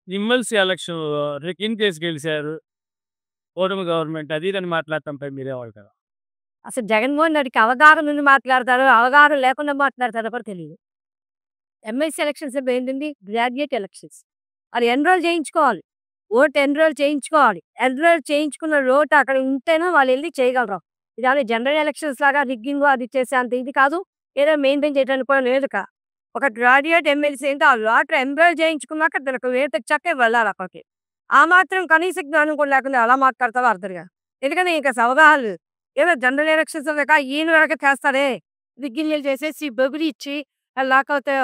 MLC ఎలక్షన్‌లో rigging చేసి గెలిసారు. కూటమి గవర్నమెంట్ అది ఇది అని మాట్లాడటంపై మీరేమంటారు? అసలు జగన్మోహన్ రెడ్డికి అవగాహన ఉండి మాట్లాడతారో, అవగాహన లేకుండా మాట్లాడతారో కూడా తెలీదు. ఎమ్మెల్సీ ఎలక్షన్స్ అంటే ఏంటండి? Graduate elections. అది ఎన్రోల్ చేయించుకోవాలి. ఓటు ఎన్రోల్ చేయించుకోవాలి. ఎన్రోల్ చేయించుకున్న ఓటు అక్కడ ఉంటేనే వాళ్ళెళ్లి చేయగలరు. ఇలానే జనరల్ ఎలక్షన్స్ లాగా రిగ్గింగు అది చేసేంత ఇది కాదు. ఏదో మెయింటైన్ చేయడానికి కూడా లేదుక. ఒక గ్రాడ్యుయేట్ ఎమ్మెల్సీ అంటే ఆ ఓటర్ ఎన్రోల్ చేయించుకున్నాక తనకు వేటకి చక్కే వెళ్ళాలి అక్కడికి. ఆ మాత్రం కనీస జ్ఞానం కూడా లేకుండా ఎలా మాట్లాడతారో అర్థం కాదు. ఎందుకని ఇంక అవగాహన లేదు. ఏదో జనరల్ ఎలక్షన్స్ లేక ఈయన వరకే చేస్తారే. రిగ్గింగులు చేసేసి బెదిరించి లేకపోతే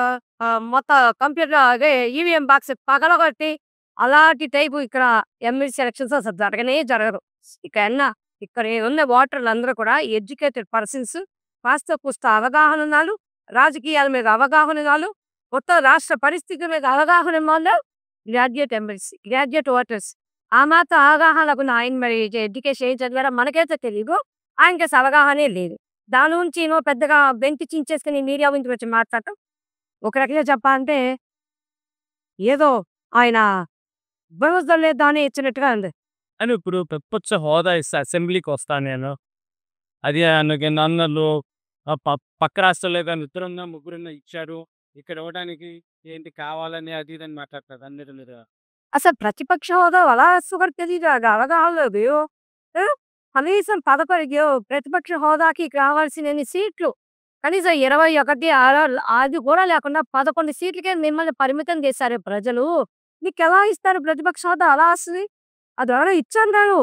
మొత్తం కంప్యూటర్ అదే ఈవీఎం బాక్స్ పగలగొట్టి అలాంటి టైపు ఇక్కడ ఎమ్మెల్సీ ఎలక్షన్స్ అసలు జరగనే జరగదు. ఇకన్నా ఇక్కడ ఉన్న ఓటర్లందరూ కూడా ఎడ్యుకేటెడ్ పర్సన్స్ కాస్త కూస్త అవగాహన ఉన్నాలు. రాజకీయాల మీద అవగాహన ఉన్నాలు. మొత్తం రాష్ట్ర పరిస్థితుల మీద అవగాహన ఉన్నోళ్ళు గ్రాడ్యుయేట్ ఎమ్మెల్సీ, గ్రాడ్యుయేట్ ఓటర్స్. ఆ మాత్రం అవగాహనకున్న ఆయన మరి ఎడ్యుకేషన్ ఏం చదివారో మనకైతే తెలీదు. ఆయనకసలు అవగాహనే లేదు. దాని గురించి ఏమో పెద్దగా బెంకి చించేసుకొని మీడియా ముందుకు వచ్చి మాట్లాడటం. ఒక రకంగా చెప్పాలంటే ఏదో ఆయన బురదజల్లే దాన్ని ఇచ్చినట్టుగా ఉంది. అని ఇప్పుడు ప్రతిపక్ష హోదా ఇస్తే అసెంబ్లీకొస్తా నేను. అది నన్ను పక్క రాష్ట్రాల్లో గాని ఇద్దరున్నా, ముగ్గురున్నా ఇచ్చారు. ఇక్కడ ఇవ్వడానికి ఏంటి కావాలని అది ఇది అని మాట్లాడతారు. అందరి మీద. అసలు ప్రతిపక్ష హోదా ఎలా వస్తుందో కూడా తెలీదు. అది అవగాహన లేదు. ఆ! కనీసం 11 ప్రతిపక్ష హోదాకి కావాల్సినన్ని సీట్లు కనీసం 21 అది కూడా లేకుండా 11 సీట్లకే మిమ్మల్ని పరిమితం చేశారే ప్రజలు. మీకెలా ఇస్తారు ప్రతిపక్ష హోదా అలా వస్తది? అదెవరో ఇచ్చారు కాదు.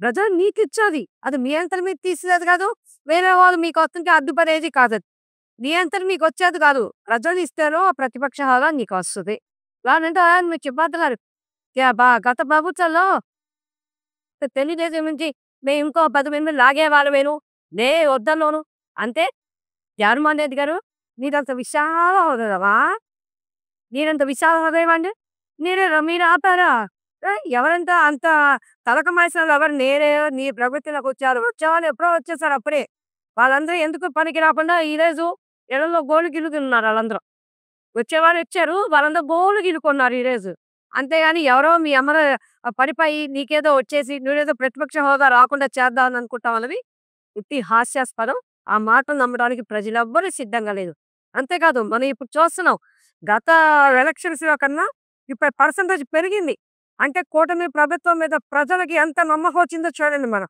ప్రజలు మీకిచ్చేది. అది మీ అంతట మీరు తీసేది కాదు. వేరే వాళ్ళు మీకొస్తుంటే అడ్డుపడేది కాదది. నీ అంతట మీకొచ్చేది కాదు. ప్రజలు ఇస్తేనో ఆ ప్రతిపక్ష హోదా నీకొస్తది. లేదంటే మీరు చెప్పేత్తన్నారు. గత ప్రభుత్వంలో తెలుగుదేశం నుంచి మేము ఇంకో 10 మందిని లాగేవాళ్ళమేను. వద్దన్నాను. అంతే జగన్మోహన్ రెడ్డి గారు మీరంత విశాల హృదయమా? మీరంత విశాల హృదయం అండి? మీరు ఆపారా? ఎవరంత అంత తలక మాసినోళ్ళు ఎవరు నేనే నీ ప్రభుత్వంలోకొచ్చారు. వచ్చేవాళ్ళు ఎప్పుడో వచ్చేసారు అప్పుడే. వాళ్ళందరూ ఎందుకు పనికి రాకుండా ఈరోజు ఇళ్ళలో గోళ్ళు గిల్లుతున్నారు ఆళ్ళందరూ. వచ్చేవాళ్ళు వచ్చారు. వాళ్ళందరూ గోళ్ళు గిల్లుకున్నారు ఈరోజు. అంతేగాని ఎవరో మీ అమ్మల పడిపోయి నీకేదో వచ్చేసి నువ్వేదో ప్రతిపక్ష హోదా రాకుండా చేద్దామని అనుకుంటావన్నది ఉత్తి హాస్యాస్పదం. ఆ మాటలు నమ్మడానికి ప్రజలెవ్వరూ సిద్ధంగా లేదు. అంతేకాదు మనం ఇప్పుడు చూస్తున్నాం. గత ఎలక్షన్స్‌లో కన్నా ఇప్పుడు పర్సెంటేజ్ పెరిగింది. అంటే కూటమి ప్రభుత్వం మీద ప్రజలకి ఎంత నమ్మకం వచ్చిందో చూడండి మనం.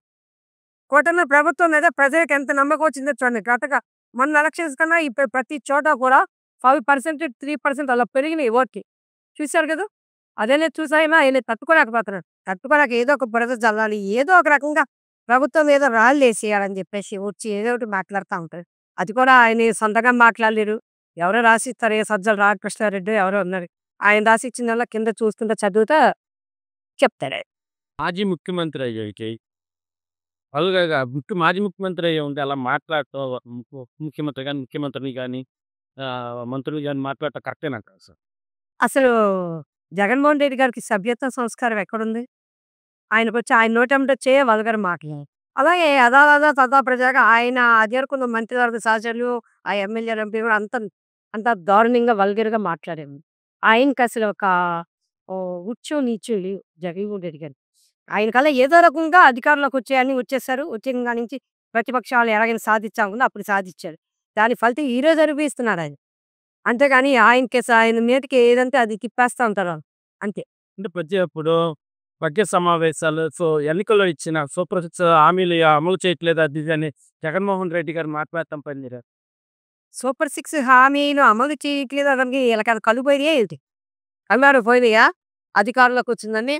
కూటమి ప్రభుత్వం మీద ప్రజలకి ఎంత నమ్మకం వచ్చిందో చూడండి. మొన్న ఎలక్షన్స్ కన్నా ఇప్పుడు ప్రతి చోట కూడా 5%, 3% అలా పెరిగినాయి ఓట్‌కి. చూసారు కదా! అదేలే చూసాయేమో ఆయన తట్టుకోలేకపోతున్నాడు. తట్టుకోలేక ఏదో ఒక బురద జల్లాలి. ఏదో ఒక రకంగా ప్రభుత్వం మీద రాళ్ళేసేయాలని చెప్పేసి వచ్చి ఏదో ఒకటి మాట్లాడుతా ఉంటారు. అది కూడా ఆయన సొంతంగా మాట్లాడలేరు. ఎవరో రాసిస్తారు. సజ్జల రామకృష్ణారెడ్డో ఎవరో ఉన్నారు. ఆయన రాసిచ్చిందల్లా కింద చూసుకుంటా చదువుతా చెప్తాడాయన. మాజీ ముఖ్యమంత్రి అయ్యాయికి మామూలుగా మాజీ ముఖ్యమంత్రి అయ్యి ఉండి అలా మాట్లాడటం ముఖ్యమంత్రిని గాని, మంత్రులు గాని మాట్లాడటం కరెక్టేనంటారా సార్? అసలు జగన్మోహన్ రెడ్డి గారికి సభ్యత్వ సంస్కారం ఎక్కడుంది? ఆయనకొచ్చి ఆయన నోటెంబట వల్గర్ మాటలు. అలాగే యథాతథ తథా ప్రజగా ఆయన అదేరుకున్న మంత్రివర్గ సహచరులు, ఆ ఎమ్మెల్యేలు, ఎంపీ కూడా అంత దారుణంగా వల్గర్‌గా మాట్లాడారు. ఆయనకసలు ఒక ఉచ్చు, నీచ్చు లేవు జగన్మోహన్ రెడ్డి గారికి. ఆయనకల్లా ఏదో రకంగా అధికారంలోకొచ్చేయని వచ్చేసారు. వచ్చిన కాడి నుంచి ప్రతిపక్షాలు ఎలాగైనా సాధించాలనుకున్నా అప్పుడు సాధిచ్చారు. దాని ఫలితం ఈరోజు అనుభవిస్తున్నారాయన. అంతేగాని ఆయన మీదకి ఏదంటే అది తిప్పేస్తా ఉంటారు ఆళ్ళు. అంతే. అంటే ఇప్పుడు బడ్జెట్ సమావేశాలు ఎన్నికల్లో ఇచ్చిన సూపర్ సిక్స్ హామీలు అమలు చేయట్లేదు అది ఇది అని జగన్మోహన్ రెడ్డి గారు మాట్లాడటంపై మీరు సూపర్ 6 హామీలు అమలు చేయట్లేదు అనడానికి ఈళ్ళకేమైనా కళ్ళు పోయినాయా ఏంటి? కళ్ళారా పోయినాయా? అధికారంలోకొచ్చిందని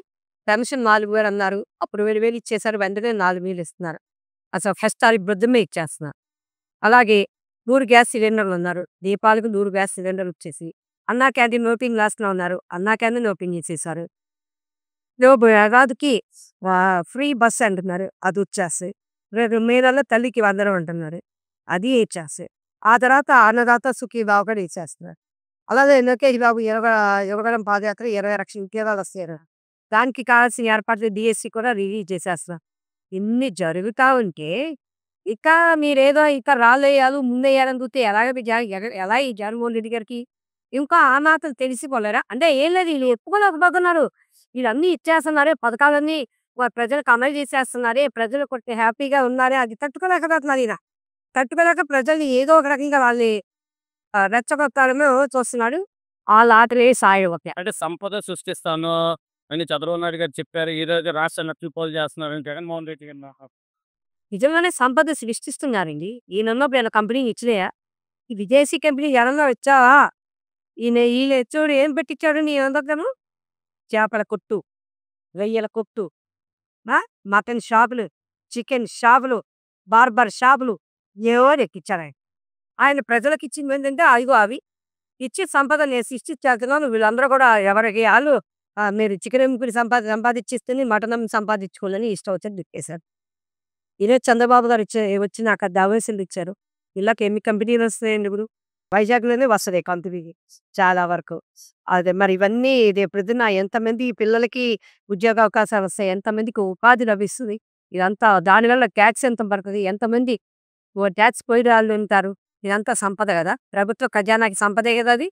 పెన్షన్ 4000 అన్నారు. అప్పుడు 2000 ఇచ్చేసారు. వెంటనే 4000 ఇస్తున్నారు. అసలు ఫస్ట్ తారీఖు పొద్దున్నే ఇచ్చేస్తున్నారు. అలాగే 100 గ్యాస్ సిలిండర్‌లన్నారు. దీపావళికి 100 గ్యాస్ సిలిండర్‌లొచ్చేసి అన్నా క్యాంటీన్ ఓపెనింగ్ లాస్ట్‌లో ఉన్నారు. అన్నా క్యాంటీన్ ఓపెన్ చేసేసారు. రేపు ఏడాదికి ఫ్రీ బస్ అంటున్నారు. అదొచ్చేస్తది. రేపు మే నెలలో తల్లికి వందనం అంటున్నారు. అది ఇచ్చేస్తాయి. ఆ తర్వాత అన్నదాత సుఖీభావ కూడా ఇచ్చేస్తున్నారు. అలాగే లోకేష్ బాబు యువగళం పాదయాత్ర 20,00,000 ఉద్యోగాలొస్తాయట. దానికి కావాల్సిన ఏర్పాట్లు డీఎస్సీ కూడా రిలీజ్ చేసేస్తున్నారు. ఇన్ని జరుగుతా ఉంటే, ఇక మీరేదో ఇక రాళ్ళేయాలి, ముందెయ్యాలని చూస్తే ఎలాగ ఎలా ఈ జగన్మోహన్ రెడ్డి గారికి? ఇంకా ఆ మాత్రం తెలిసిపోలేరా? అంటే ఏం లేదు ఈళ్ళు చెప్పుకోలేకపోతున్నారు. వీళ్ళన్నీ ఇచ్చేస్తున్నారే పథకాలన్నీ ప్రజలకు అమలు చేసేస్తున్నారే, ప్రజలు కొంచెం హ్యాపీగా ఉన్నారే అది తట్టుకోలేకపోతున్నారు ఈయన. తట్టుకోలేక ప్రజల్ని ఏదో ఒక రకంగా వాళ్ళని రెచ్చగొట్టాలనో చూస్తున్నాడు. ఆళ్ళ ఆటలే సాగవుతాయి. అంటే సంపద సృష్టిస్తాను అని చంద్రబాబు నాయుడు గారు చెప్పారు. ఈరోజు రాష్ట్రాన్ని అప్పుల చేస్తున్నారని జగన్మోహన్ రెడ్డి గారు నిజంగానే సంపద సృష్టిస్తున్నారండి. ఈయనున్నప్పుడు ఈయన కంపెనీలు ఇచ్చినాయా? ఈ విదేశీ కంపెనీ ఎవరన్నా వచ్చావా? ఈయన హెచ్‌ఓడి ఏం పెట్టించాడు నీ అందరికను? చేపల కొట్టు, రొయ్యల కొట్టు, ఆ! మటన్ షాపులు, చికెన్ షాపులు, బార్బర్ షాపులు ఏవో ఎక్కిచ్చారాయన. ఆయన ప్రజలకిచ్చిందేంటంటే అదిగో అవి. ఇచ్చి సంపద నేను సృష్టించేస్తున్నాను. వీళ్ళందరూ కూడా ఎవరికి ఆళ్ళు మీరు చికెన్ అమ్ముకుని సంపాదిచ్చిస్తేనే మటన్ అమ్మి సంపాదించుకోవాలని ఇష్టం వచ్చినట్టు చెప్పేశారు. ఇదే చంద్రబాబు గారు వచ్చి నాకు దవసీలు ఇచ్చారు. ఈళ్ళకి ఎన్ని కంపెనీలు వస్తాయండి ఇప్పుడు? వైజాగ్‌లోనే వస్తది కంపెనీ చాలా వరకు. అదే మరి ఇవన్నీ రేపొద్దున ఎంతమంది పిల్లలకి ఉద్యోగ అవకాశాలు వస్తాయి? ఎంతమందికి ఉపాధి లభిస్తుంది? ఇదంతా దానివల్ల ట్యాక్స్ ఎంత పడతది? ఎంతమంది ట్యాక్స్ పోయిరాళ్ళు ఉంటారు? ఇదంతా సంపద గదా! ప్రభుత్వ ఖజానాకి సంపదే గదా అది.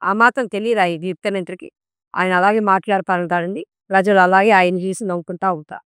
ఆ మాత్రం తెలీదా ఈ ముఖ్యమంత్రికి? ఆయన అలాగే మాట్లాడుతా ఉంటాడండి. ప్రజలు అలాగే ఆయన చూసి నవ్వుకుంటా ఉంటారు.